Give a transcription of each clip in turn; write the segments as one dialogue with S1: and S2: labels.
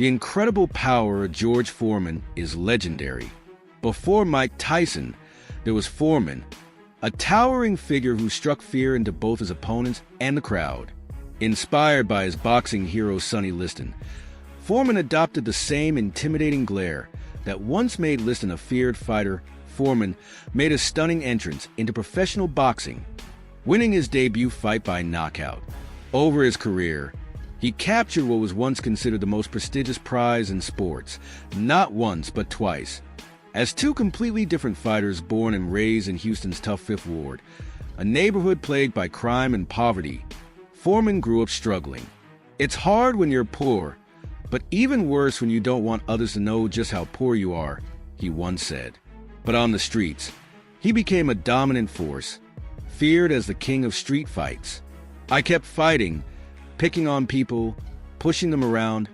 S1: The incredible power of George Foreman is legendary. Before Mike Tyson, there was Foreman, a towering figure who struck fear into both his opponents and the crowd. Inspired by his boxing hero Sonny Liston, Foreman adopted the same intimidating glare that once made Liston a feared fighter. Foreman made a stunning entrance into professional boxing, winning his debut fight by knockout. Over his career, he captured what was once considered the most prestigious prize in sports, not once but twice. As two completely different fighters born and raised in Houston's tough Fifth Ward, a neighborhood plagued by crime and poverty, Foreman grew up struggling. It's hard when you're poor, but even worse when you don't want others to know just how poor you are, he once said. But on the streets, he became a dominant force, feared as the king of street fights. I kept fighting, picking on people, pushing them around.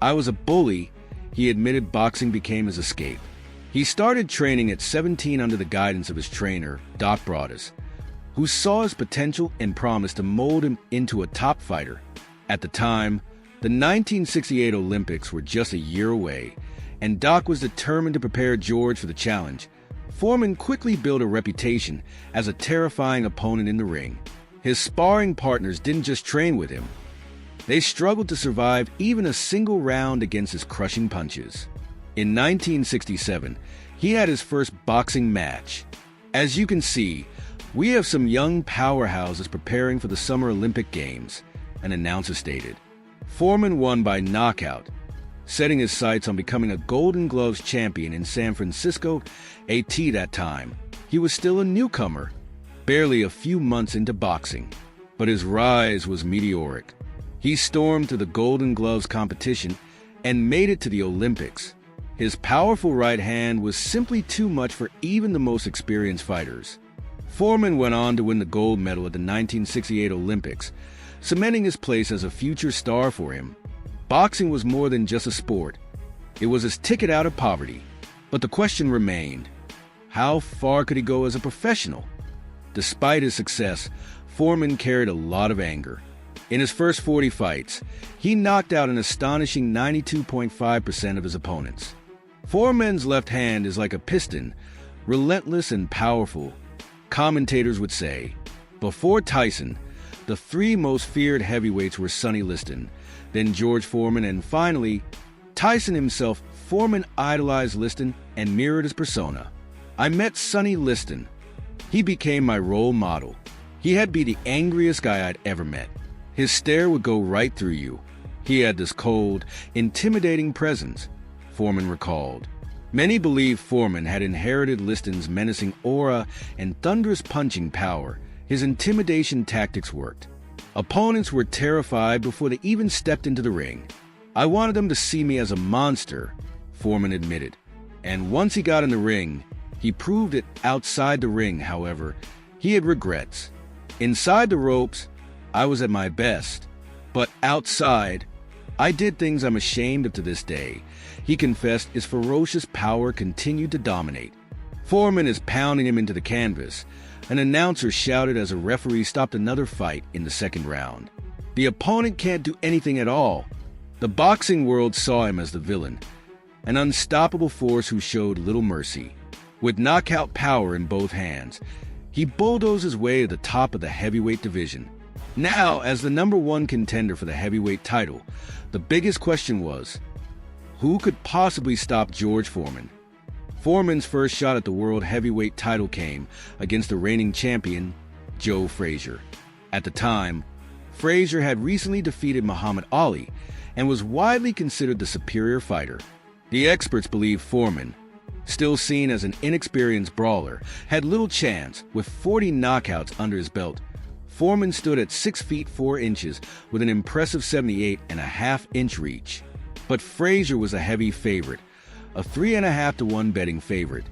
S1: I was a bully. He admitted boxing became his escape. He started training at 17 under the guidance of his trainer, Doc Broadus, who saw his potential and promised to mold him into a top fighter. At the time, the 1968 Olympics were just a year away, and Doc was determined to prepare George for the challenge. Foreman quickly built a reputation as a terrifying opponent in the ring. His sparring partners didn't just train with him. They struggled to survive even a single round against his crushing punches. In 1967, he had his first boxing match. As you can see, we have some young powerhouses preparing for the Summer Olympic Games, an announcer stated. Foreman won by knockout, setting his sights on becoming a Golden Gloves champion in San Francisco, AT that time. He was still a newcomer, barely a few months into boxing, but his rise was meteoric. He stormed through the Golden Gloves competition and made it to the Olympics. His powerful right hand was simply too much for even the most experienced fighters. Foreman went on to win the gold medal at the 1968 Olympics, cementing his place as a future star for him. Boxing was more than just a sport. It was his ticket out of poverty. But the question remained, how far could he go as a professional? Despite his success, Foreman carried a lot of anger. In his first 40 fights, he knocked out an astonishing 92.5% of his opponents. Foreman's left hand is like a piston, relentless and powerful. Commentators would say, before Tyson, the three most feared heavyweights were Sonny Liston, then George Foreman, and finally, Tyson himself. Foreman idolized Liston and mirrored his persona. I met Sonny Liston. He became my role model. He had to be the angriest guy I'd ever met. His stare would go right through you. He had this cold, intimidating presence, Foreman recalled. Many believe Foreman had inherited Liston's menacing aura and thunderous punching power. His intimidation tactics worked. Opponents were terrified before they even stepped into the ring. I wanted them to see me as a monster, Foreman admitted. And once he got in the ring, he proved it. Outside the ring, however, he had regrets. Inside the ropes, I was at my best. But outside, I did things I'm ashamed of to this day. He confessed his ferocious power continued to dominate. Foreman is pounding him into the canvas. An announcer shouted as a referee stopped another fight in the second round. The opponent can't do anything at all. The boxing world saw him as the villain, an unstoppable force who showed little mercy. With knockout power in both hands, he bulldozed his way to the top of the heavyweight division. Now, as the #1 contender for the heavyweight title, the biggest question was, who could possibly stop George Foreman? Foreman's first shot at the world heavyweight title came against the reigning champion, Joe Frazier. At the time, Frazier had recently defeated Muhammad Ali and was widely considered the superior fighter. The experts believe Foreman, still seen as an inexperienced brawler, had little chance. With 40 knockouts under his belt, Foreman stood at 6 feet 4 inches with an impressive 78.5-inch reach. But Frazier was a heavy favorite, a 3.5 to 1 betting favorite.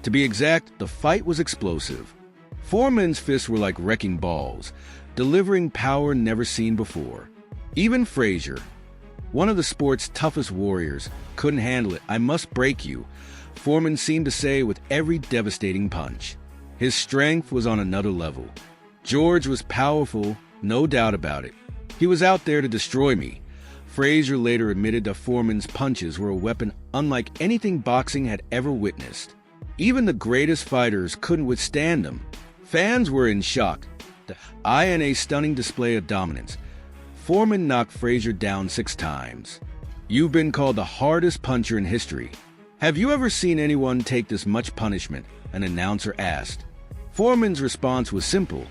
S1: To be exact, the fight was explosive. Foreman's fists were like wrecking balls, delivering power never seen before. Even Frazier, one of the sport's toughest warriors, couldn't handle it. "I must break you," Foreman seemed to say with every devastating punch. His strength was on another level. George was powerful, no doubt about it. He was out there to destroy me. Frazier later admitted that Foreman's punches were a weapon unlike anything boxing had ever witnessed. Even the greatest fighters couldn't withstand them. Fans were in shock. In a stunning display of dominance, Foreman knocked Frazier down 6 times. "You've been called the hardest puncher in history. Have you ever seen anyone take this much punishment?" an announcer asked. Foreman's response was simple.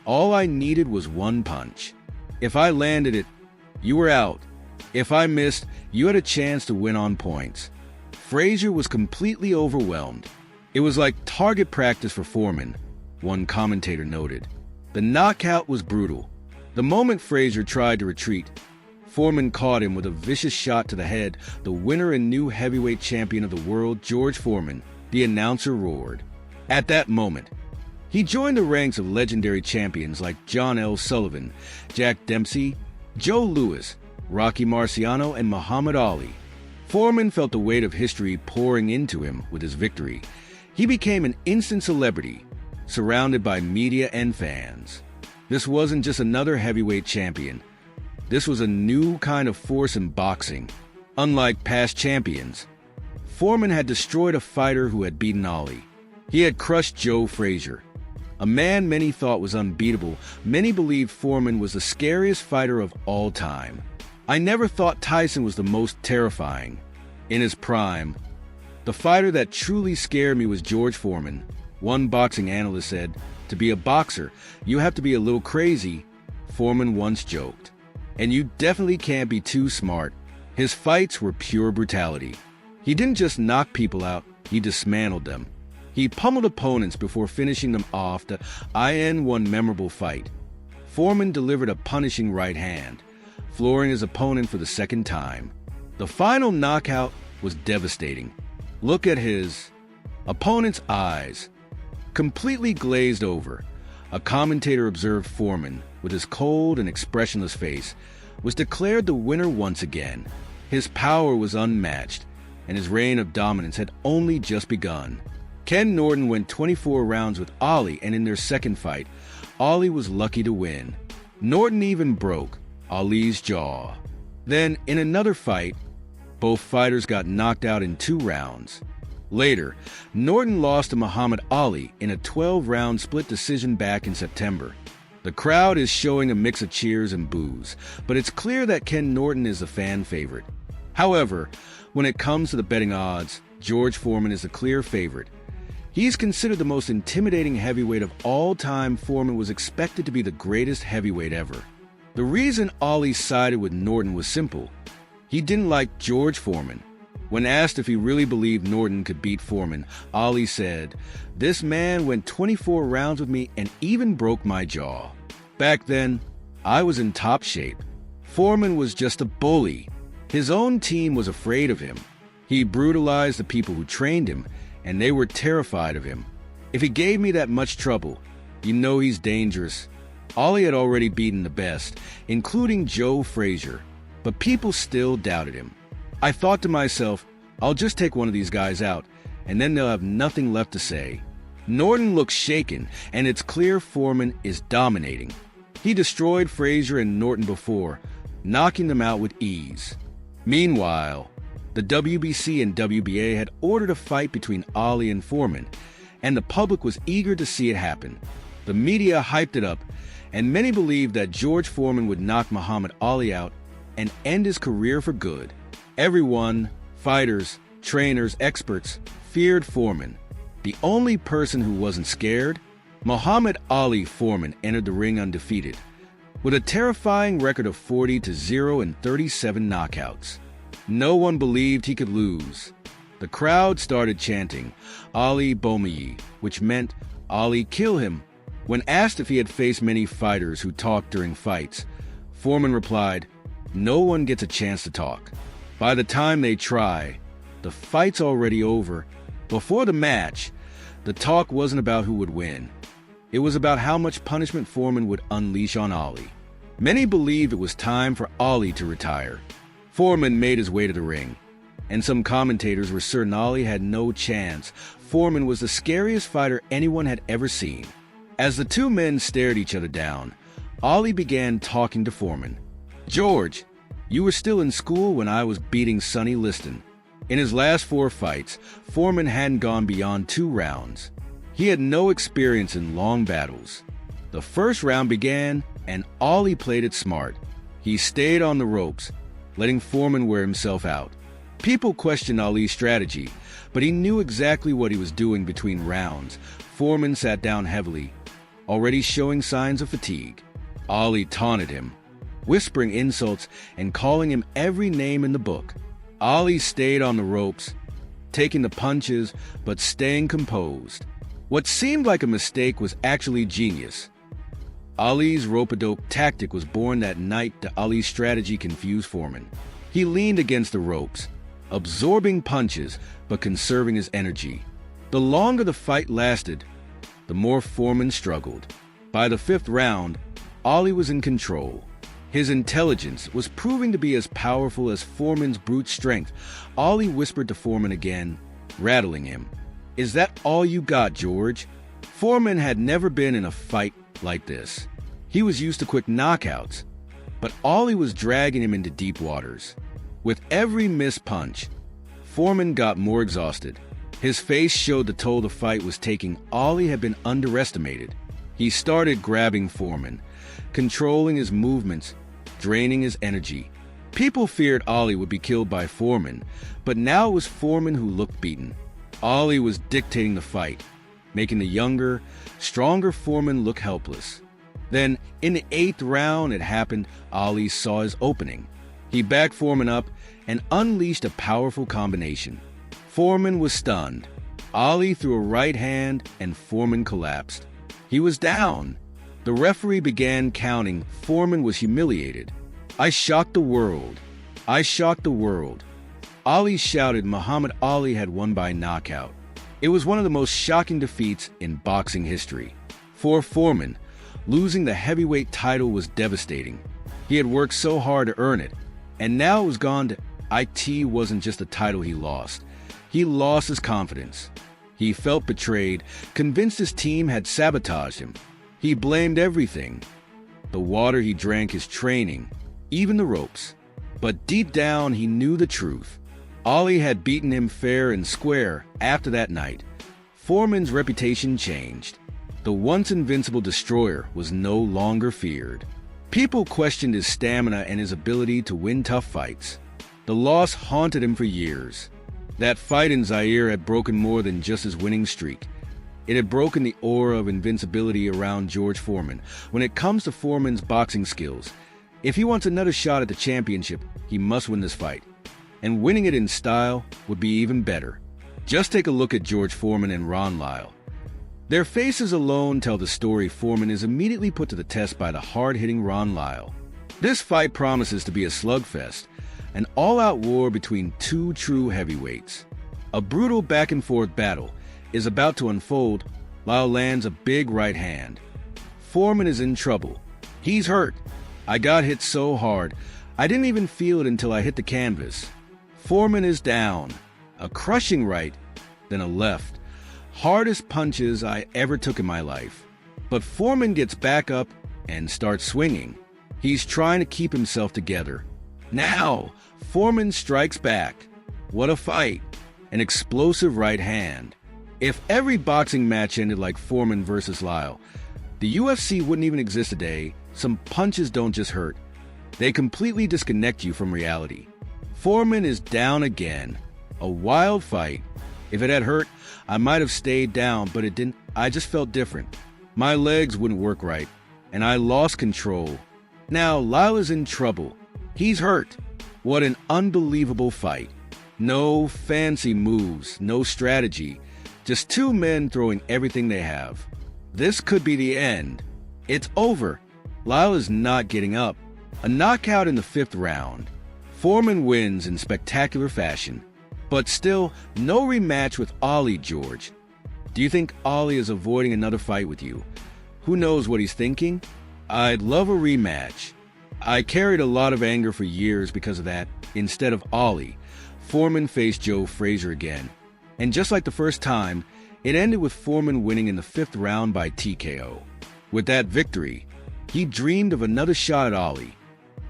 S1: "All I needed was one punch. If I landed it, you were out. If I missed, you had a chance to win on points." Frazier was completely overwhelmed. "It was like target practice for Foreman," one commentator noted. The knockout was brutal. The moment Frazier tried to retreat, Foreman caught him with a vicious shot to the head. "The winner and new heavyweight champion of the world, George Foreman," the announcer roared. At that moment, he joined the ranks of legendary champions like John L. Sullivan, Jack Dempsey, Joe Louis, Rocky Marciano, and Muhammad Ali. Foreman felt the weight of history pouring into him with his victory. He became an instant celebrity, surrounded by media and fans. This wasn't just another heavyweight champion. This was a new kind of force in boxing. Unlike past champions, Foreman had destroyed a fighter who had beaten Ali. He had crushed Joe Frazier, a man many thought was unbeatable. Many believed Foreman was the scariest fighter of all time. "I never thought Tyson was the most terrifying." In his prime, "The fighter that truly scared me was George Foreman," one boxing analyst said. "To be a boxer, you have to be a little crazy," Foreman once joked. "And you definitely can't be too smart." His fights were pure brutality. He didn't just knock people out, he dismantled them. He pummeled opponents before finishing them off. One memorable fight, Foreman delivered a punishing right hand, flooring his opponent for the 2nd time. The final knockout was devastating. Look at his opponent's eyes, completely glazed over. A commentator observed Foreman, with his cold and expressionless face, was declared the winner once again. His power was unmatched, and his reign of dominance had only just begun. Ken Norton went 24 rounds with Ali, and in their second fight, Ali was lucky to win. Norton even broke Ali's jaw. Then, in another fight, both fighters got knocked out in 2 rounds. Later, Norton lost to Muhammad Ali in a 12-round split decision back in September. The crowd is showing a mix of cheers and boos, but it's clear that Ken Norton is the fan favorite. However, when it comes to the betting odds, George Foreman is the clear favorite. He's considered the most intimidating heavyweight of all time. Foreman was expected to be the greatest heavyweight ever. The reason Ali sided with Norton was simple. He didn't like George Foreman. When asked if he really believed Norton could beat Foreman, Ali said, "This man went 24 rounds with me and even broke my jaw. Back then, I was in top shape. Foreman was just a bully. His own team was afraid of him. He brutalized the people who trained him, and they were terrified of him. If he gave me that much trouble, you know he's dangerous." Ali had already beaten the best, including Joe Frazier, but people still doubted him. "I thought to myself, I'll just take one of these guys out, and then they'll have nothing left to say." Norton looks shaken, and it's clear Foreman is dominating. He destroyed Frazier and Norton before, knocking them out with ease. Meanwhile, the WBC and WBA had ordered a fight between Ali and Foreman, and the public was eager to see it happen. The media hyped it up, and many believed that George Foreman would knock Muhammad Ali out and end his career for good. Everyone, fighters, trainers, experts, feared Foreman. The only person who wasn't scared, Muhammad Ali. Foreman entered the ring undefeated, with a terrifying record of 40-0 and 37 knockouts. No one believed he could lose. The crowd started chanting, "Ali Bomaye," which meant Ali kill him. When asked if he had faced many fighters who talked during fights, Foreman replied, "No one gets a chance to talk. By the time they try, the fight's already over." Before the match, the talk wasn't about who would win. It was about how much punishment Foreman would unleash on Ali. Many believed it was time for Ali to retire. Foreman made his way to the ring, and some commentators were certain Ali had no chance. Foreman was the scariest fighter anyone had ever seen. As the two men stared each other down, Ali began talking to Foreman. "George, You were still in school when I was beating Sonny Liston. In his last 4 fights, Foreman hadn't gone beyond 2 rounds. He had no experience in long battles. The first round began, and Ollie played it smart. He stayed on the ropes, letting Foreman wear himself out. People questioned Ali's strategy, but he knew exactly what he was doing between rounds. Foreman sat down heavily, already showing signs of fatigue. Ali taunted him, whispering insults and calling him every name in the book. Ali stayed on the ropes, taking the punches but staying composed. What seemed like a mistake was actually genius. Ali's rope-a-dope tactic was born that night. Ali's strategy confused Foreman. He leaned against the ropes, absorbing punches but conserving his energy. The longer the fight lasted, the more Foreman struggled. By the 5th round, Ali was in control. His intelligence was proving to be as powerful as Foreman's brute strength. Ali whispered to Foreman again, rattling him. "Is that all you got, George?" Foreman had never been in a fight like this. He was used to quick knockouts, but Ali was dragging him into deep waters. With every missed punch, Foreman got more exhausted. His face showed the toll the fight was taking. Ali had been underestimated. He started grabbing Foreman, controlling his movements, draining his energy. People feared Ali would be killed by Foreman, but now it was Foreman who looked beaten. Ali was dictating the fight, making the younger, stronger Foreman look helpless. Then, in the 8th round, it happened. Ali saw his opening. He backed Foreman up and unleashed a powerful combination. Foreman was stunned. Ali threw a right hand and Foreman collapsed. He was down. The referee began counting. Foreman was humiliated. "I shocked the world. I shocked the world." Ali shouted. Muhammad Ali had won by knockout. It was one of the most shocking defeats in boxing history. For Foreman, losing the heavyweight title was devastating. He had worked so hard to earn it, and now it was gone. It wasn't just the title he lost. He lost his confidence. He felt betrayed, convinced his team had sabotaged him. He blamed everything. The water he drank, his training, even the ropes. But deep down, he knew the truth. Ali had beaten him fair and square. After that night, Foreman's reputation changed. The once invincible destroyer was no longer feared. People questioned his stamina and his ability to win tough fights. The loss haunted him for years. That fight in Zaire had broken more than just his winning streak. It had broken the aura of invincibility around George Foreman. When it comes to Foreman's boxing skills, if he wants another shot at the championship, he must win this fight. And winning it in style would be even better. Just take a look at George Foreman and Ron Lyle. Their faces alone tell the story. Foreman is immediately put to the test by the hard-hitting Ron Lyle. This fight promises to be a slugfest, an all-out war between 2 true heavyweights. A brutal back-and-forth battle is about to unfold. Lyle lands a big right hand. Foreman is in trouble. He's hurt. "I got hit so hard, I didn't even feel it until I hit the canvas." Foreman is down. A crushing right, then a left. Hardest punches I ever took in my life. But Foreman gets back up and starts swinging. He's trying to keep himself together. Now, Foreman strikes back. What a fight. An explosive right hand. If every boxing match ended like Foreman versus Lyle, the UFC wouldn't even exist today. Some punches don't just hurt. They completely disconnect you from reality. Foreman is down again. A wild fight. If it had hurt, I might have stayed down, but it didn't. I just felt different. My legs wouldn't work right, and I lost control. Now Lyle is in trouble. He's hurt. What an unbelievable fight. No fancy moves, no strategy. Just 2 men throwing everything they have. This could be the end. It's over. Lyle is not getting up. A knockout in the 5th round. Foreman wins in spectacular fashion. But still, no rematch with Ali, George. Do you think Ali is avoiding another fight with you? Who knows what he's thinking? I'd love a rematch. I carried a lot of anger for years because of that. Instead of Ali, Foreman faced Joe Frazier again. And just like the first time, it ended with Foreman winning in the 5th round by TKO. With that victory, he dreamed of another shot at Ali.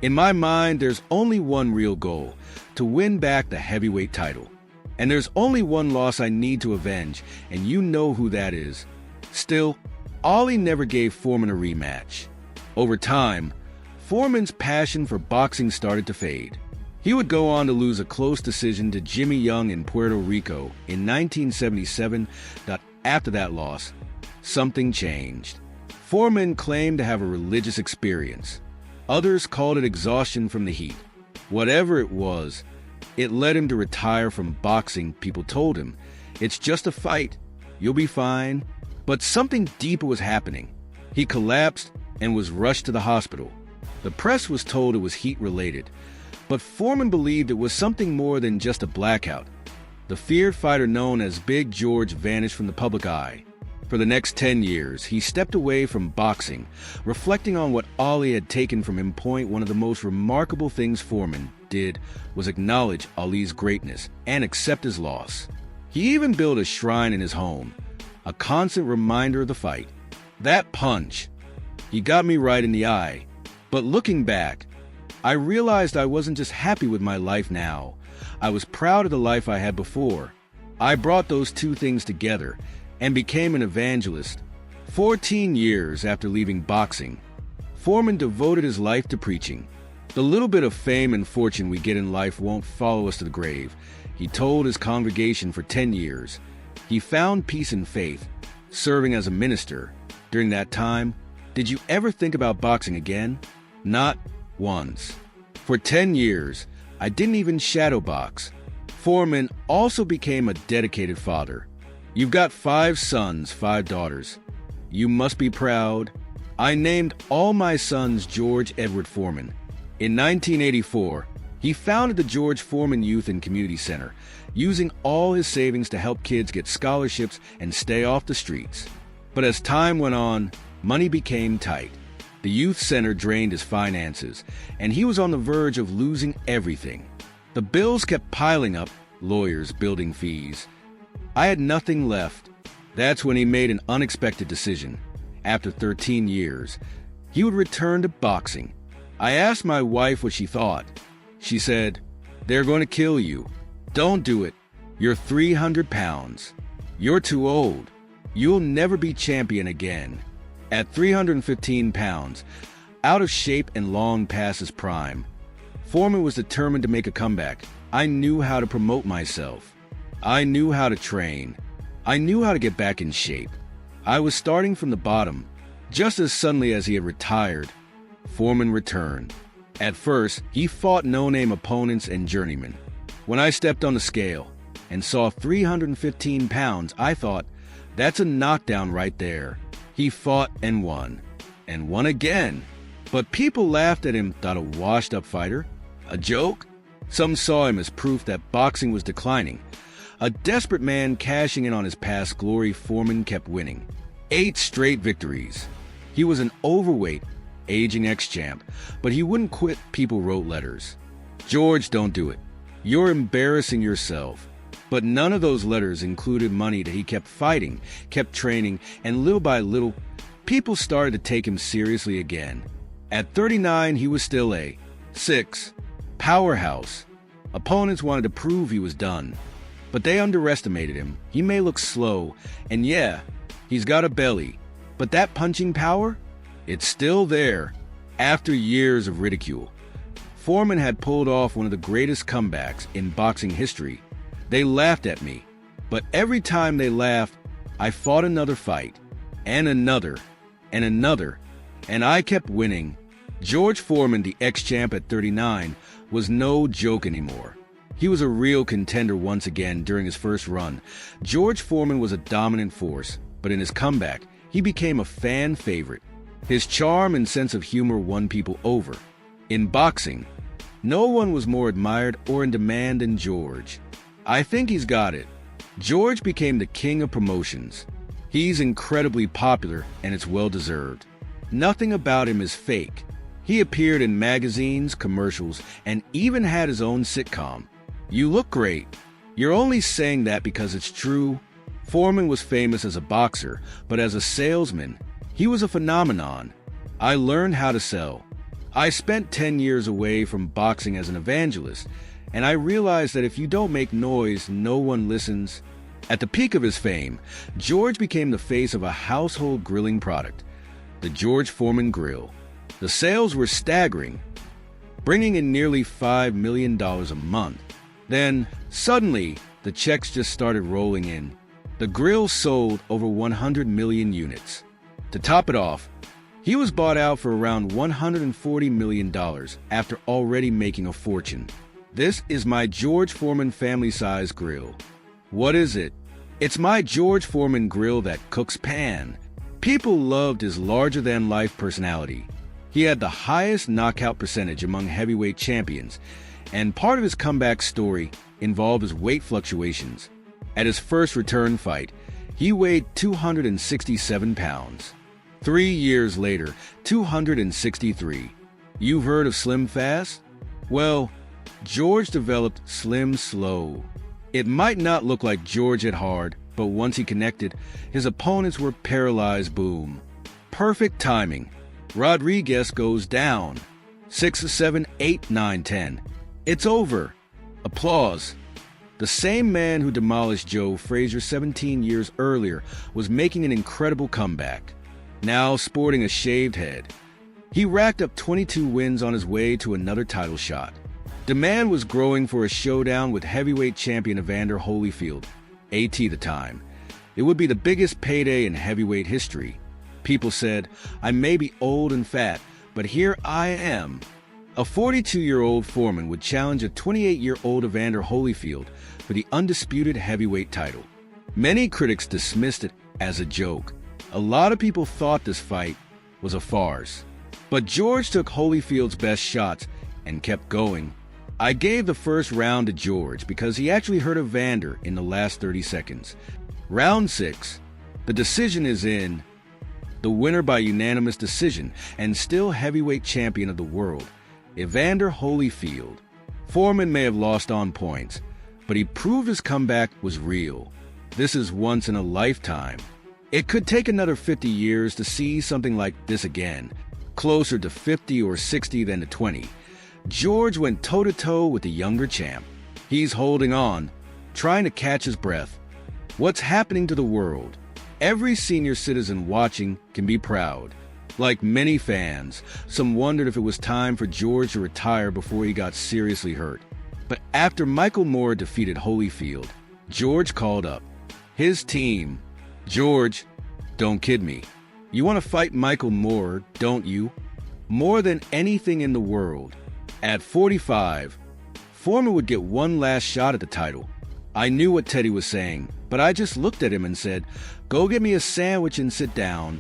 S1: In my mind, there's only one real goal, to win back the heavyweight title. And there's only one loss I need to avenge, and you know who that is. Still, Ollie never gave Foreman a rematch. Over time, Foreman's passion for boxing started to fade. He would go on to lose a close decision to Jimmy Young in Puerto Rico in 1977. After that loss, something changed. Foreman claimed to have a religious experience. Others called it exhaustion from the heat. Whatever it was, it led him to retire from boxing. People told him, "It's just a fight. You'll be fine." But something deeper was happening. He collapsed and was rushed to the hospital. The press was told it was heat-related, but Foreman believed it was something more than just a blackout. The feared fighter known as Big George vanished from the public eye. For the next 10 years, he stepped away from boxing, reflecting on what Ali had taken from him. One of the most remarkable things Foreman did was acknowledge Ali's greatness and accept his loss. He even built a shrine in his home, a constant reminder of the fight. That punch, he got me right in the eye. But looking back, I realized I wasn't just happy with my life now. I was proud of the life I had before. I brought those two things together and became an evangelist. 14 years after leaving boxing, Foreman devoted his life to preaching. The little bit of fame and fortune we get in life won't follow us to the grave, he told his congregation for 10 years. He found peace and faith, serving as a minister. During that time, did you ever think about boxing again? Not once. For 10 years, I didn't even shadow box. Foreman also became a dedicated father. You've got 5 sons, 5 daughters. You must be proud. I named all my sons George Edward Foreman. In 1984, he founded the George Foreman Youth and Community Center, using all his savings to help kids get scholarships and stay off the streets. But as time went on, money became tight. The youth center drained his finances, and he was on the verge of losing everything. The bills kept piling up, lawyers, building fees. I had nothing left. That's when he made an unexpected decision. After 13 years, he would return to boxing. I asked my wife what she thought. She said, "They're going to kill you. Don't do it. You're 300 pounds. You're too old. You'll never be champion again." At 315 pounds, out of shape and long past his prime, Foreman was determined to make a comeback. I knew how to promote myself. I knew how to train. I knew how to get back in shape. I was starting from the bottom. Just as suddenly as he had retired, Foreman returned. At first, he fought no-name opponents and journeymen. When I stepped on the scale and saw 315 pounds, I thought, that's a knockdown right there. He fought and won again. But people laughed at him, thought a washed-up fighter, a joke. Some saw him as proof that boxing was declining. A desperate man cashing in on his past glory. Foreman kept winning. 8 straight victories. He was an overweight, aging ex-champ, but he wouldn't quit. People wrote letters. "George, don't do it. You're embarrassing yourself." But none of those letters included money. That he kept fighting, kept training, and little by little, people started to take him seriously again. At 39, he was still a 6 powerhouse. Opponents wanted to prove he was done, but they underestimated him. He may look slow, and yeah, he's got a belly, but that punching power, it's still there. After years of ridicule, Foreman had pulled off one of the greatest comebacks in boxing history. They laughed at me, but every time they laughed, I fought another fight, and another, and another, and I kept winning. George Foreman, the ex-champ at 39, was no joke anymore. He was a real contender once again. During his first run, George Foreman was a dominant force, but in his comeback, he became a fan favorite. His charm and sense of humor won people over. In boxing, no one was more admired or in demand than George. I think he's got it. George became the king of promotions. He's incredibly popular, and it's well-deserved. Nothing about him is fake. He appeared in magazines, commercials, and even had his own sitcom. You look great. You're only saying that because it's true. Foreman was famous as a boxer, but as a salesman, he was a phenomenon. I learned how to sell. I spent 10 years away from boxing as an evangelist, and I realized that if you don't make noise, no one listens. At the peak of his fame, George became the face of a household grilling product, the George Foreman grill. The sales were staggering, bringing in nearly $5 million a month. Then, suddenly, the checks just started rolling in. The grill sold over 100 million units. To top it off, he was bought out for around $140 million after already making a fortune. This is my George Foreman family-size grill. What is it? It's my George Foreman grill that cooks pan. People loved his larger-than-life personality. He had the highest knockout percentage among heavyweight champions, and part of his comeback story involved his weight fluctuations. At his first return fight, he weighed 267 pounds. 3 years later, 263. You've heard of Slim Fast? Well, George developed Slim Slow. It might not look like George hit hard, but once he connected, his opponents were paralyzed. Boom. Perfect timing. Rodriguez goes down. 6, 7, 8, 9, 10. It's over. Applause. The same man who demolished Joe Frazier 17 years earlier was making an incredible comeback. Now sporting a shaved head, he racked up 22 wins on his way to another title shot. Demand was growing for a showdown with heavyweight champion Evander Holyfield, AT the time. It would be the biggest payday in heavyweight history. People said, I may be old and fat, but here I am. A 42-year-old Foreman would challenge a 28-year-old Evander Holyfield for the undisputed heavyweight title. Many critics dismissed it as a joke. A lot of people thought this fight was a farce. But George took Holyfield's best shots and kept going. I gave the first round to George because he actually hurt Evander in the last 30 seconds. Round 6, the decision is in. The winner by unanimous decision and still heavyweight champion of the world, Evander Holyfield. Foreman may have lost on points, but he proved his comeback was real. This is once in a lifetime. It could take another 50 years to see something like this again, closer to 50 or 60 than to 20. George went toe-to-toe with the younger champ. He's holding on, trying to catch his breath. What's happening to the world? Every senior citizen watching can be proud. Like many fans, some wondered if it was time for George to retire before he got seriously hurt. But after Michael Moore defeated Holyfield, George called up his team. George, don't kid me. You want to fight Michael Moore, don't you? More than anything in the world. At 45, Foreman would get one last shot at the title. I knew what Teddy was saying, but I just looked at him and said, go get me a sandwich and sit down.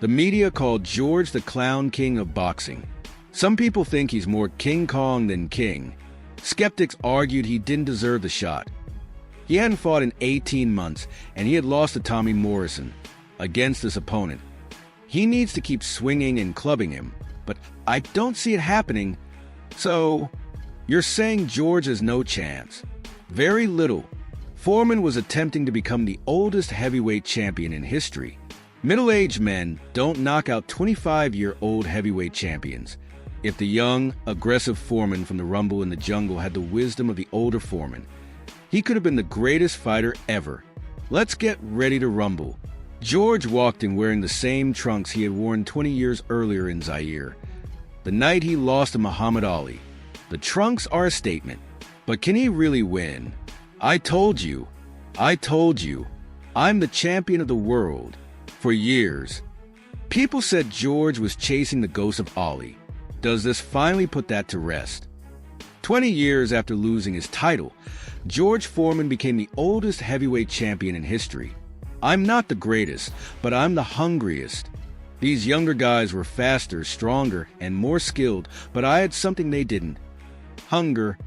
S1: The media called George the Clown King of boxing. Some people think he's more King Kong than King. Skeptics argued he didn't deserve the shot. He hadn't fought in 18 months, and he had lost to Tommy Morrison. Against this opponent, he needs to keep swinging and clubbing him, but I don't see it happening. So, you're saying George has no chance? Very little. Foreman was attempting to become the oldest heavyweight champion in history. Middle-aged men don't knock out 25-year-old heavyweight champions. If the young, aggressive Foreman from the Rumble in the Jungle had the wisdom of the older Foreman, he could have been the greatest fighter ever. Let's get ready to rumble. George walked in wearing the same trunks he had worn 20 years earlier in Zaire, the night he lost to Muhammad Ali. The trunks are a statement, but can he really win? I told you, I'm the champion of the world. For years, people said George was chasing the ghost of Ali. Does this finally put that to rest? 20 years after losing his title, George Foreman became the oldest heavyweight champion in history. I'm not the greatest, but I'm the hungriest. These younger guys were faster, stronger, and more skilled, but I had something they didn't: hunger